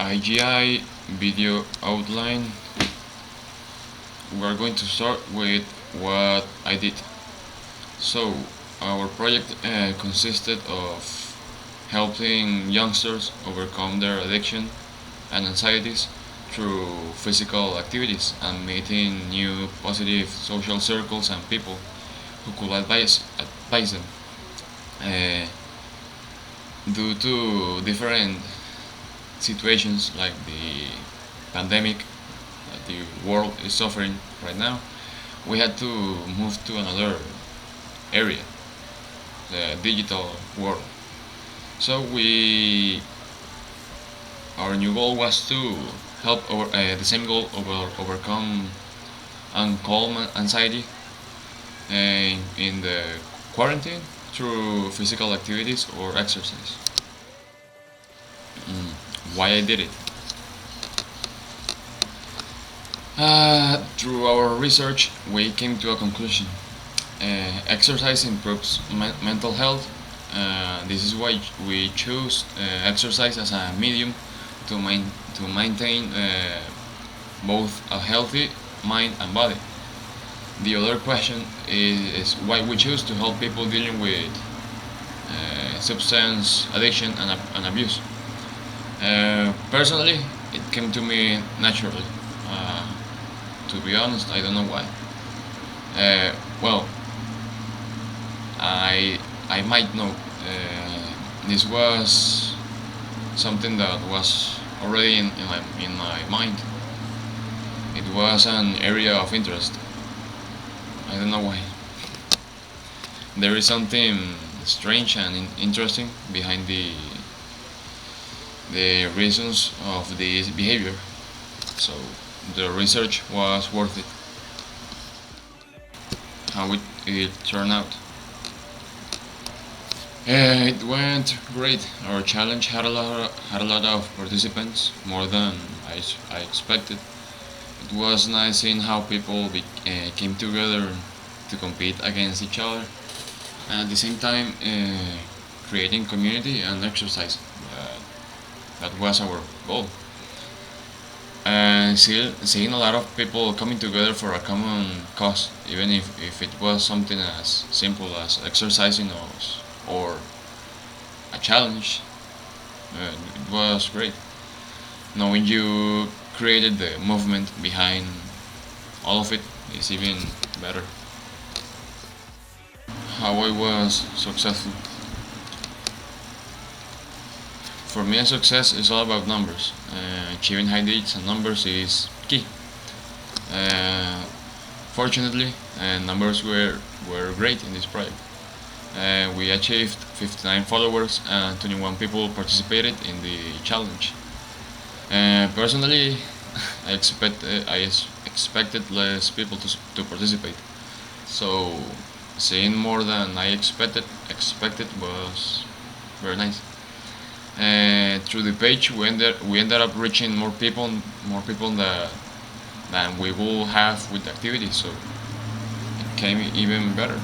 IGI video outline. We're going to start with what I did. So, our project consisted of helping youngsters overcome their addiction and anxieties through physical activities and meeting new positive social circles and people who could advise them. Uh, Due to different situations like the pandemic that the world is suffering right now, we had to move to another area, the digital world. So our new goal was to help the same goal overcome and calm anxiety in the quarantine through physical activities or exercise. Why I did it? Through our research, we came to a conclusion. Exercise improves mental health. This is why we choose exercise as a medium to maintain both a healthy mind and body. The other question is why we choose to help people dealing with substance addiction and abuse. Personally, it came to me naturally. To be honest, I don't know why. Well, I might know. This was something that was already in my mind. It was an area of interest. I don't know why. There is something strange and interesting behind the reasons of this behavior. So the research was worth it. How it turned out. It went great. Our challenge had a lot of participants, more than I expected. It was nice seeing how people came together to compete against each other, and at the same time creating community and exercise. That was our goal. And seeing a lot of people coming together for a common cause, even if it was something as simple as exercising or a challenge, it was great. Knowing you created the movement behind all of it is even better. How I was successful. For me, success is all about numbers. Achieving high digits and numbers is key. Fortunately, numbers were great in this project. We achieved 59 followers and 21 people participated in the challenge. Personally, I expected less people to participate. So seeing more than I expected was very nice. Through the page, we ended up reaching more people than we will have with the activity. So it came even better.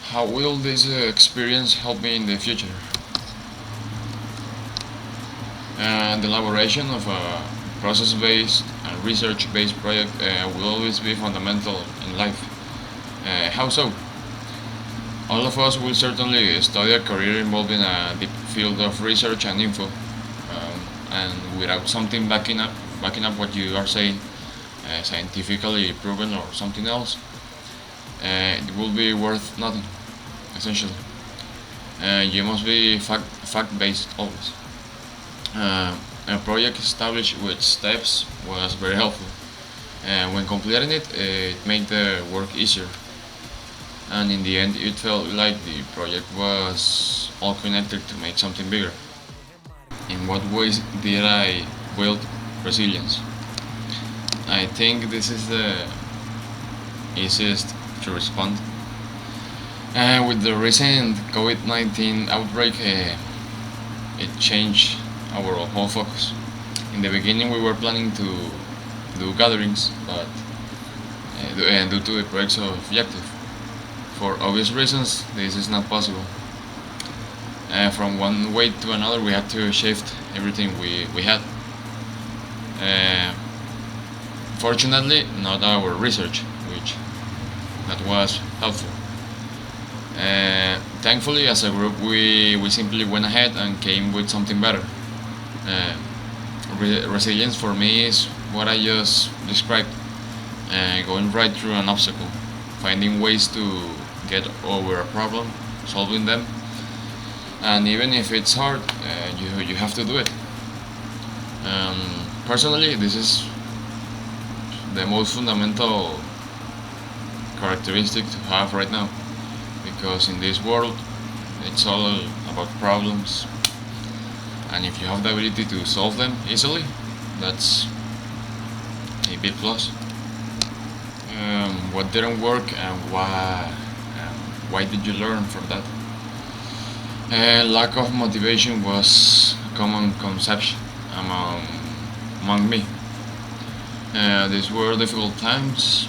How will this experience help me in the future? The elaboration of a process-based and research-based project will always be fundamental in life. How so? All of us will certainly study a career involved in a deep field of research and info, and without something backing up what you are saying, scientifically proven or something else, it will be worth nothing. Essentially, you must be fact-based always. A project established with steps was very helpful, and when completing it, it made the work easier. And in the end, it felt like the project was all connected to make something bigger. In what ways did I build resilience? I think this is the easiest to respond. With the recent COVID-19 outbreak, it changed our whole focus. In the beginning, we were planning to do gatherings, but due to the project's objective, for obvious reasons, this is not possible. From one way to another, we had to shift everything we had. Uh, Fortunately, not our research, which that was helpful. Thankfully, as a group, we simply went ahead and came with something better. Uh, Resilience for me is what I just described, going right through an obstacle, finding ways to get over a problem, solving them, and even if it's hard, you have to do it. Personally, this is the most fundamental characteristic to have right now, because in this world it's all about problems, and if you have the ability to solve them easily, that's a big plus. What didn't work and why did you learn from that? Lack of motivation was a common conception among me. These were difficult times.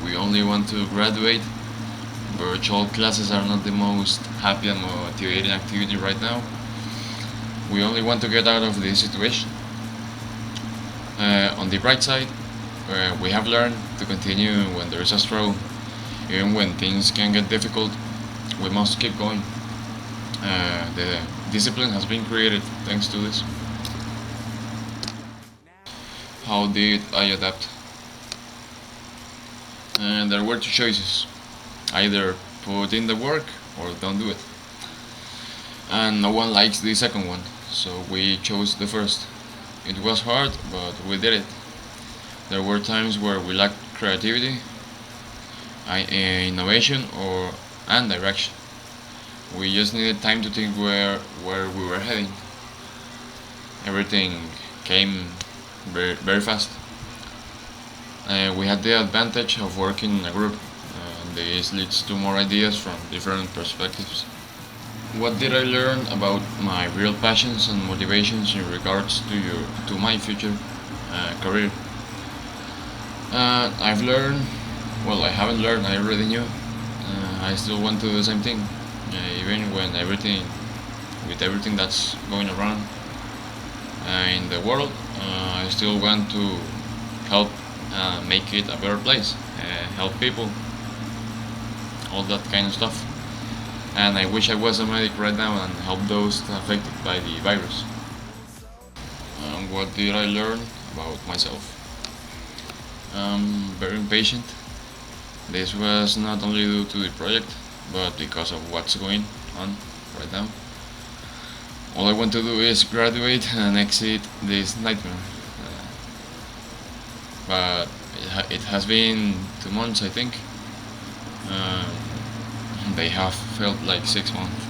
We only want to graduate. Virtual classes are not the most happy and motivating activity right now. We only want to get out of this situation. On the bright side, we have learned to continue when there is a struggle. Even when things can get difficult, we must keep going. The discipline has been created thanks to this. How did I adapt? And there were two choices: either put in the work or don't do it. And no one likes the second one, so we chose the first. It was hard, but we did it. There were times where we lacked creativity, innovation, and direction. We just needed time to think where we were heading. Everything came very fast. We had the advantage of working in a group, and this leads to more ideas from different perspectives. What did I learn about my real passions and motivations in regards to my future career? I've learned, well, I haven't learned, I already knew. I still want to do the same thing, even when with everything that's going around in the world. I still want to help make it a better place, help people, all that kind of stuff. And I wish I was a medic right now and help those affected by the virus. What did I learn about myself? Very impatient. This was not only due to the project, but because of what's going on right now. All I want to do is graduate and exit this nightmare. But it has been 2 months, I think. They have felt like 6 months.